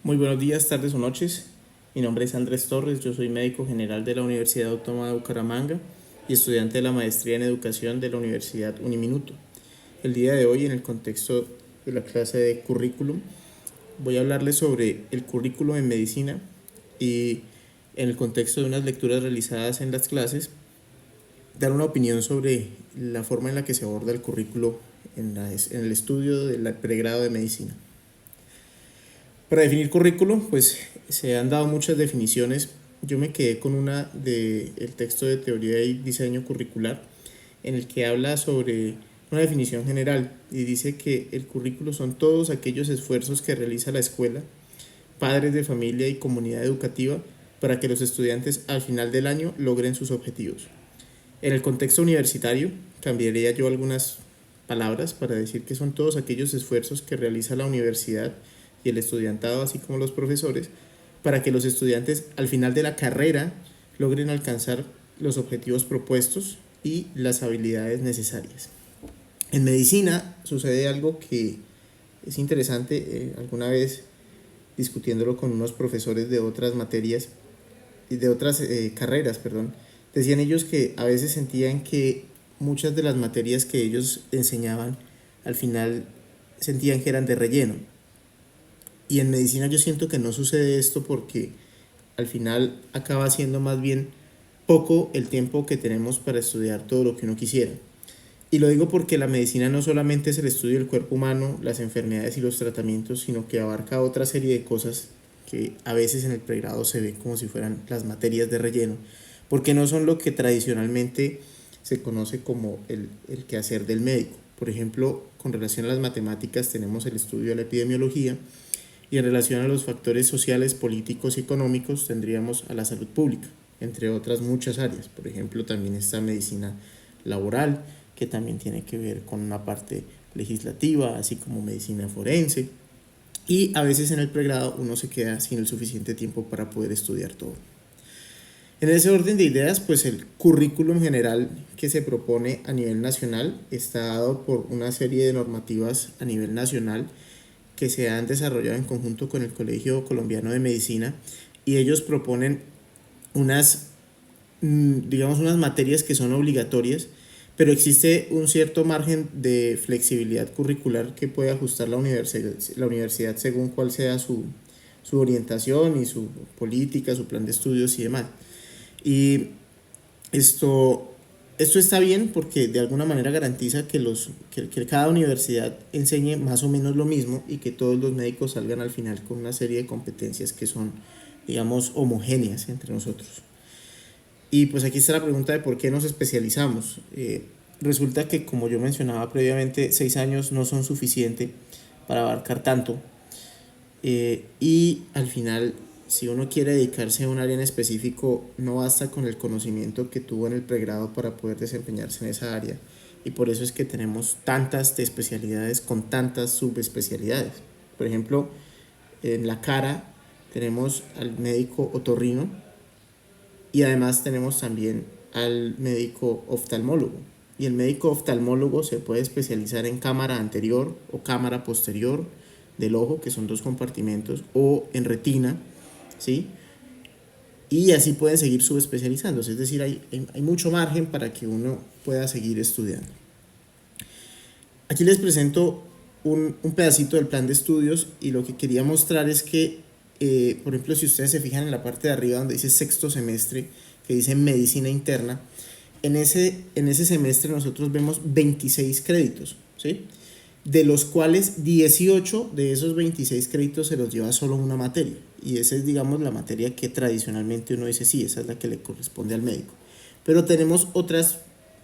Muy buenos días, tardes o noches. Mi nombre es Andrés Torres, yo soy médico general de la Universidad Autónoma de Bucaramanga y estudiante de la maestría en educación de la Universidad Uniminuto. El día de hoy, en el contexto de la clase de currículum, voy a hablarles sobre el currículum en medicina y en el contexto de unas lecturas realizadas en las clases, dar una opinión sobre la forma en la que se aborda el currículo en el estudio del pregrado de medicina. Para definir currículo, pues se han dado muchas definiciones. Yo me quedé con una del texto de teoría y diseño curricular, en el que habla sobre una definición general y dice que el currículo son todos aquellos esfuerzos que realiza la escuela, padres de familia y comunidad educativa para que los estudiantes al final del año logren sus objetivos. En el contexto universitario, cambiaría yo algunas palabras para decir que son todos aquellos esfuerzos que realiza la universidad y el estudiantado, así como los profesores, para que los estudiantes al final de la carrera logren alcanzar los objetivos propuestos y las habilidades necesarias. En medicina sucede algo que es interesante, alguna vez discutiéndolo con unos profesores de otras materias, de otras carreras, perdón, decían ellos que a veces sentían que muchas de las materias que ellos enseñaban al final sentían que eran de relleno. Y en medicina yo siento que no sucede esto porque al final acaba siendo más bien poco el tiempo que tenemos para estudiar todo lo que uno quisiera. Y lo digo porque la medicina no solamente es el estudio del cuerpo humano, las enfermedades y los tratamientos, sino que abarca otra serie de cosas que a veces en el pregrado se ve como si fueran las materias de relleno, porque no son lo que tradicionalmente se conoce como el quehacer del médico. Por ejemplo, con relación a las matemáticas tenemos el estudio de la epidemiología, y en relación a los factores sociales, políticos y económicos tendríamos a la salud pública, entre otras muchas áreas. Por ejemplo, también está medicina laboral, que también tiene que ver con una parte legislativa, así como medicina forense. Y a veces en el pregrado uno se queda sin el suficiente tiempo para poder estudiar todo. En ese orden de ideas, pues el currículum general que se propone a nivel nacional está dado por una serie de normativas a nivel nacional que se han desarrollado en conjunto con el Colegio Colombiano de Medicina, y ellos proponen unas, digamos, unas materias que son obligatorias, pero existe un cierto margen de flexibilidad curricular que puede ajustar la universidad según cuál sea su orientación y su política, su plan de estudios y demás. Y esto, esto está bien porque de alguna manera garantiza que cada universidad enseñe más o menos lo mismo y que todos los médicos salgan al final con una serie de competencias que son, digamos, homogéneas entre nosotros. Y pues aquí está la pregunta de por qué nos especializamos. Resulta que, como yo mencionaba previamente, 6 años no son suficientes para abarcar tanto. Y al final, si uno quiere dedicarse a un área en específico, no basta con el conocimiento que tuvo en el pregrado para poder desempeñarse en esa área. Y por eso es que tenemos tantas especialidades con tantas subespecialidades. Por ejemplo, en la cara tenemos al médico otorrino y además tenemos también al médico oftalmólogo. Y el médico oftalmólogo se puede especializar en cámara anterior o cámara posterior del ojo, que son dos compartimentos, o en retina, ¿sí? Y así pueden seguir subespecializándose, es decir, hay mucho margen para que uno pueda seguir estudiando. Aquí les presento un pedacito del plan de estudios y lo que quería mostrar es que, por ejemplo, si ustedes se fijan en la parte de arriba donde dice sexto semestre, que dice medicina interna, en ese semestre nosotros vemos 26 créditos, ¿sí? De los cuales 18 de esos 26 créditos se los lleva solo una materia. Y esa es, digamos, la materia que tradicionalmente uno dice, sí, esa es la que le corresponde al médico. Pero tenemos otros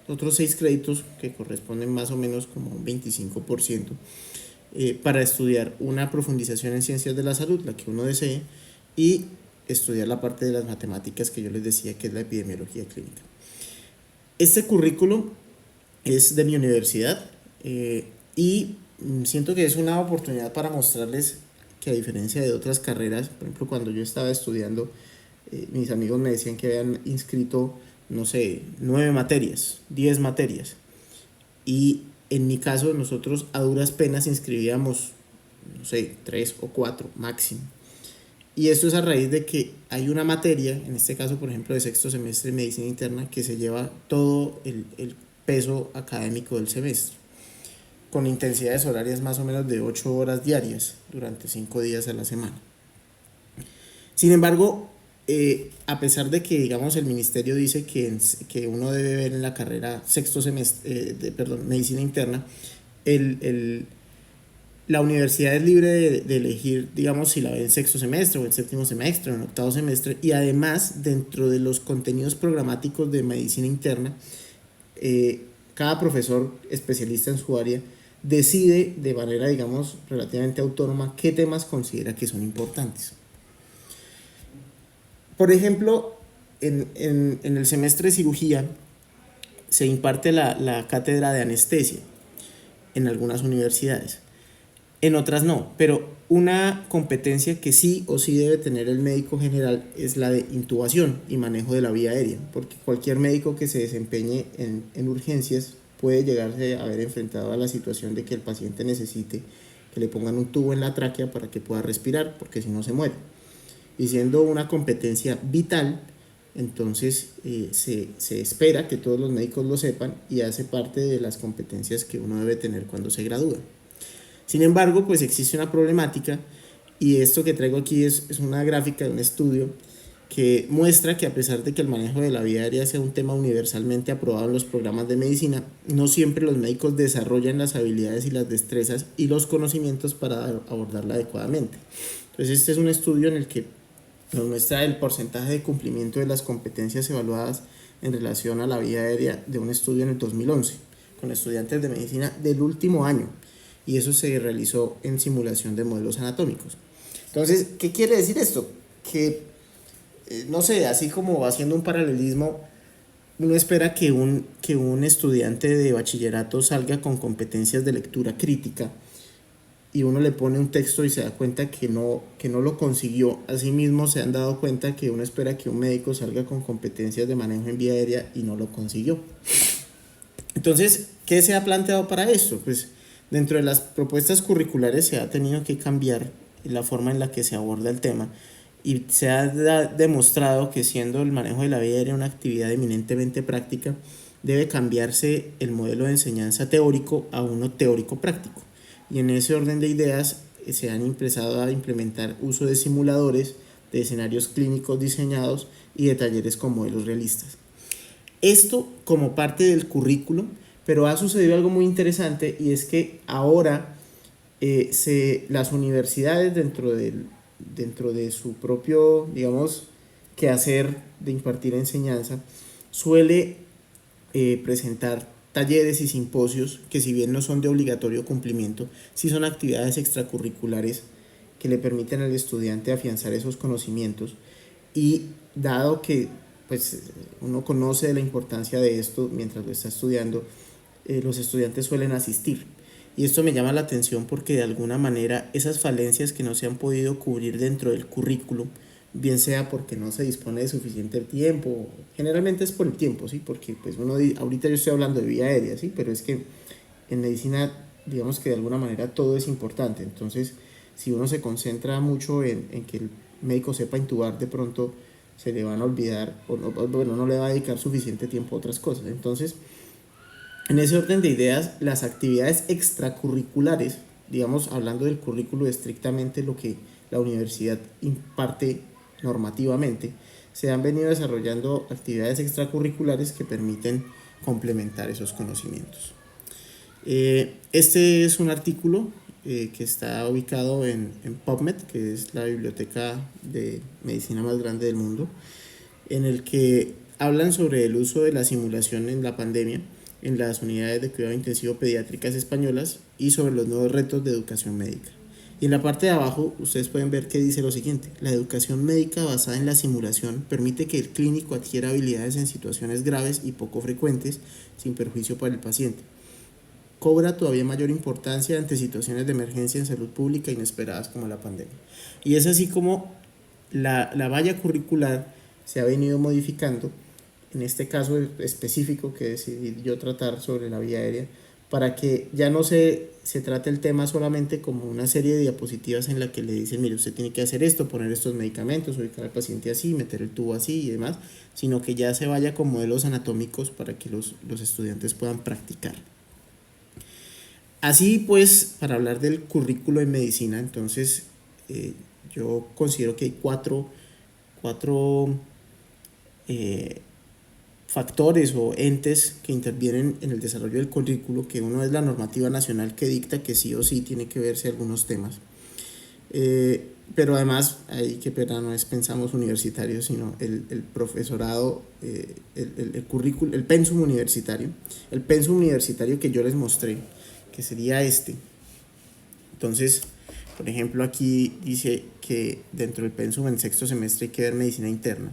6 créditos que corresponden más o menos como un 25% para estudiar una profundización en ciencias de la salud, la que uno desee, y estudiar la parte de las matemáticas que yo les decía que es la epidemiología clínica. Este currículum es de mi universidad y siento que es una oportunidad para mostrarles que a diferencia de otras carreras, por ejemplo, cuando yo estaba estudiando, mis amigos me decían que habían inscrito, no sé, 9 materias, 10 materias. Y en mi caso, nosotros a duras penas inscribíamos, no sé, 3 o 4 máximo. Y esto es a raíz de que hay una materia, en este caso por ejemplo de sexto semestre de medicina interna, que se lleva todo el peso académico del semestre, con intensidades horarias más o menos de 8 horas diarias durante 5 días a la semana. Sin embargo, a pesar de que digamos el ministerio dice que uno debe ver en la carrera sexto semestre, medicina interna, la universidad es libre de elegir, digamos, si la ve en sexto semestre o en séptimo semestre o en octavo semestre, y además dentro de los contenidos programáticos de medicina interna, cada profesor especialista en su área decide de manera, digamos, relativamente autónoma qué temas considera que son importantes. Por ejemplo, en el semestre de cirugía se imparte la cátedra de anestesia en algunas universidades. En otras no, pero una competencia que sí o sí debe tener el médico general es la de intubación y manejo de la vía aérea, porque cualquier médico que se desempeñe en urgencias puede llegarse a haber enfrentado a la situación de que el paciente necesite que le pongan un tubo en la tráquea para que pueda respirar, porque si no se muere. Y siendo una competencia vital, entonces se espera que todos los médicos lo sepan y hace parte de las competencias que uno debe tener cuando se gradúa. Sin embargo, pues existe una problemática, y esto que traigo aquí es una gráfica de un estudio que muestra que a pesar de que el manejo de la vía aérea sea un tema universalmente aprobado en los programas de medicina, no siempre los médicos desarrollan las habilidades y las destrezas y los conocimientos para abordarla adecuadamente. Entonces este es un estudio en el que nos muestra el porcentaje de cumplimiento de las competencias evaluadas en relación a la vía aérea de un estudio en el 2011 con estudiantes de medicina del último año, y eso se realizó en simulación de modelos anatómicos. Entonces, ¿qué quiere decir esto? Que, no sé, así como haciendo un paralelismo, uno espera que un estudiante de bachillerato salga con competencias de lectura crítica, y uno le pone un texto y se da cuenta que no lo consiguió. Asimismo, se han dado cuenta que uno espera que un médico salga con competencias de manejo en vía aérea y no lo consiguió. Entonces, ¿qué se ha planteado para esto? Pues dentro de las propuestas curriculares se ha tenido que cambiar la forma en la que se aborda el tema, y se ha demostrado que, siendo el manejo de la vía aérea una actividad eminentemente práctica, debe cambiarse el modelo de enseñanza teórico a uno teórico práctico. Y en ese orden de ideas se han empezado a implementar uso de simuladores, de escenarios clínicos diseñados y de talleres con modelos realistas. Esto como parte del currículo, pero ha sucedido algo muy interesante, y es que ahora las universidades dentro de su propio, digamos, quehacer de impartir enseñanza, suele presentar talleres y simposios que, si bien no son de obligatorio cumplimiento, sí son actividades extracurriculares que le permiten al estudiante afianzar esos conocimientos. Y dado que pues uno conoce de la importancia de esto mientras lo está estudiando, los estudiantes suelen asistir. Y esto me llama la atención porque, de alguna manera, esas falencias que no se han podido cubrir dentro del currículo, bien sea porque no se dispone de suficiente tiempo, generalmente es por el tiempo, ¿sí? Porque pues ahorita yo estoy hablando de vía aérea, ¿sí? Pero es que en medicina, digamos que de alguna manera todo es importante. Entonces, si uno se concentra mucho en que el médico sepa intubar, de pronto se le van a olvidar, no le va a dedicar suficiente tiempo a otras cosas. Entonces, en ese orden de ideas, las actividades extracurriculares, digamos, hablando del currículo estrictamente lo que la universidad imparte normativamente, se han venido desarrollando actividades extracurriculares que permiten complementar esos conocimientos. Este es un artículo que está ubicado en PubMed, que es la biblioteca de medicina más grande del mundo, en el que hablan sobre el uso de la simulación en la pandemia en las unidades de cuidado intensivo pediátricas españolas y sobre los nuevos retos de educación médica. Y en la parte de abajo ustedes pueden ver que dice lo siguiente: la educación médica basada en la simulación permite que el clínico adquiera habilidades en situaciones graves y poco frecuentes sin perjuicio para el paciente. Cobra todavía mayor importancia ante situaciones de emergencia en salud pública inesperadas como la pandemia. Y es así como la malla curricular se ha venido modificando. En este caso específico que decidí yo tratar sobre la vía aérea, para que ya no se trate el tema solamente como una serie de diapositivas en la que le dicen, mire, usted tiene que hacer esto, poner estos medicamentos, ubicar al paciente así, meter el tubo así y demás, sino que ya se vaya con modelos anatómicos para que los estudiantes puedan practicar. Así pues, para hablar del currículo en medicina, entonces yo considero que hay cuatro factores o entes que intervienen en el desarrollo del currículo, que uno es la normativa nacional que dicta que sí o sí tiene que verse algunos temas. Pero además, ahí que pena, no es pensamos universitarios, sino el profesorado, el currículo, el pensum universitario. El pensum universitario que yo les mostré, que sería este. Entonces, por ejemplo, aquí dice que dentro del pensum en sexto semestre hay que ver medicina interna.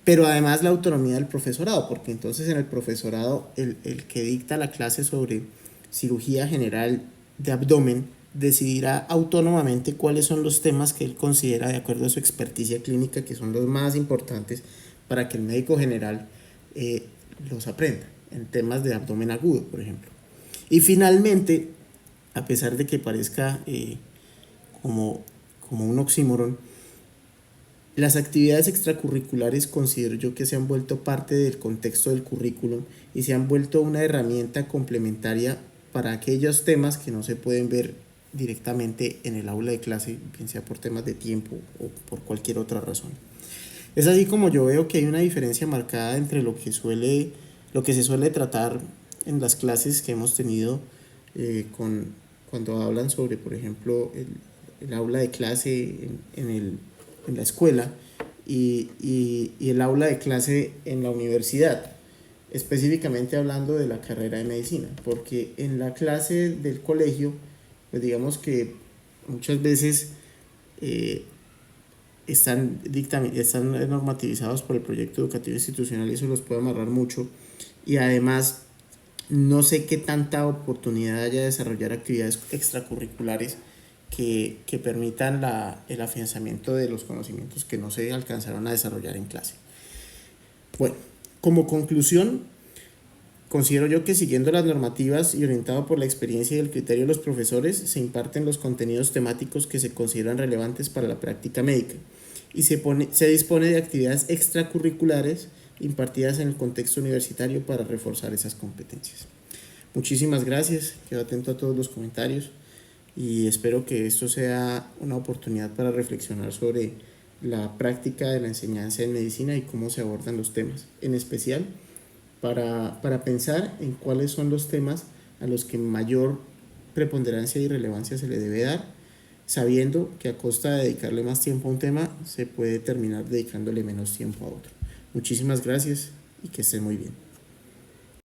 Pero además la autonomía del profesorado, porque entonces en el profesorado el que dicta la clase sobre cirugía general de abdomen decidirá autónomamente cuáles son los temas que él considera de acuerdo a su experticia clínica que son los más importantes para que el médico general los aprenda en temas de abdomen agudo, por ejemplo. Y finalmente, a pesar de que parezca como un oxímoron, las actividades extracurriculares considero yo que se han vuelto parte del contexto del currículum y se han vuelto una herramienta complementaria para aquellos temas que no se pueden ver directamente en el aula de clase, bien sea por temas de tiempo o por cualquier otra razón. Es así como yo veo que hay una diferencia marcada entre lo que se suele tratar en las clases que hemos tenido cuando hablan sobre, por ejemplo, el aula de clase en la escuela y el aula de clase en la universidad, específicamente hablando de la carrera de medicina, porque en la clase del colegio, pues digamos que muchas veces están normativizados por el proyecto educativo institucional y eso los puede amarrar mucho, y además no sé qué tanta oportunidad haya de desarrollar actividades extracurriculares que permitan el afianzamiento de los conocimientos que no se alcanzaron a desarrollar en clase. Bueno, como conclusión, considero yo que siguiendo las normativas y orientado por la experiencia y el criterio de los profesores, se imparten los contenidos temáticos que se consideran relevantes para la práctica médica y se dispone de actividades extracurriculares impartidas en el contexto universitario para reforzar esas competencias. Muchísimas gracias, quedo atento a todos los comentarios y espero que esto sea una oportunidad para reflexionar sobre la práctica de la enseñanza en medicina y cómo se abordan los temas, en especial para pensar en cuáles son los temas a los que mayor preponderancia y relevancia se le debe dar, sabiendo que a costa de dedicarle más tiempo a un tema, se puede terminar dedicándole menos tiempo a otro. Muchísimas gracias y que estén muy bien.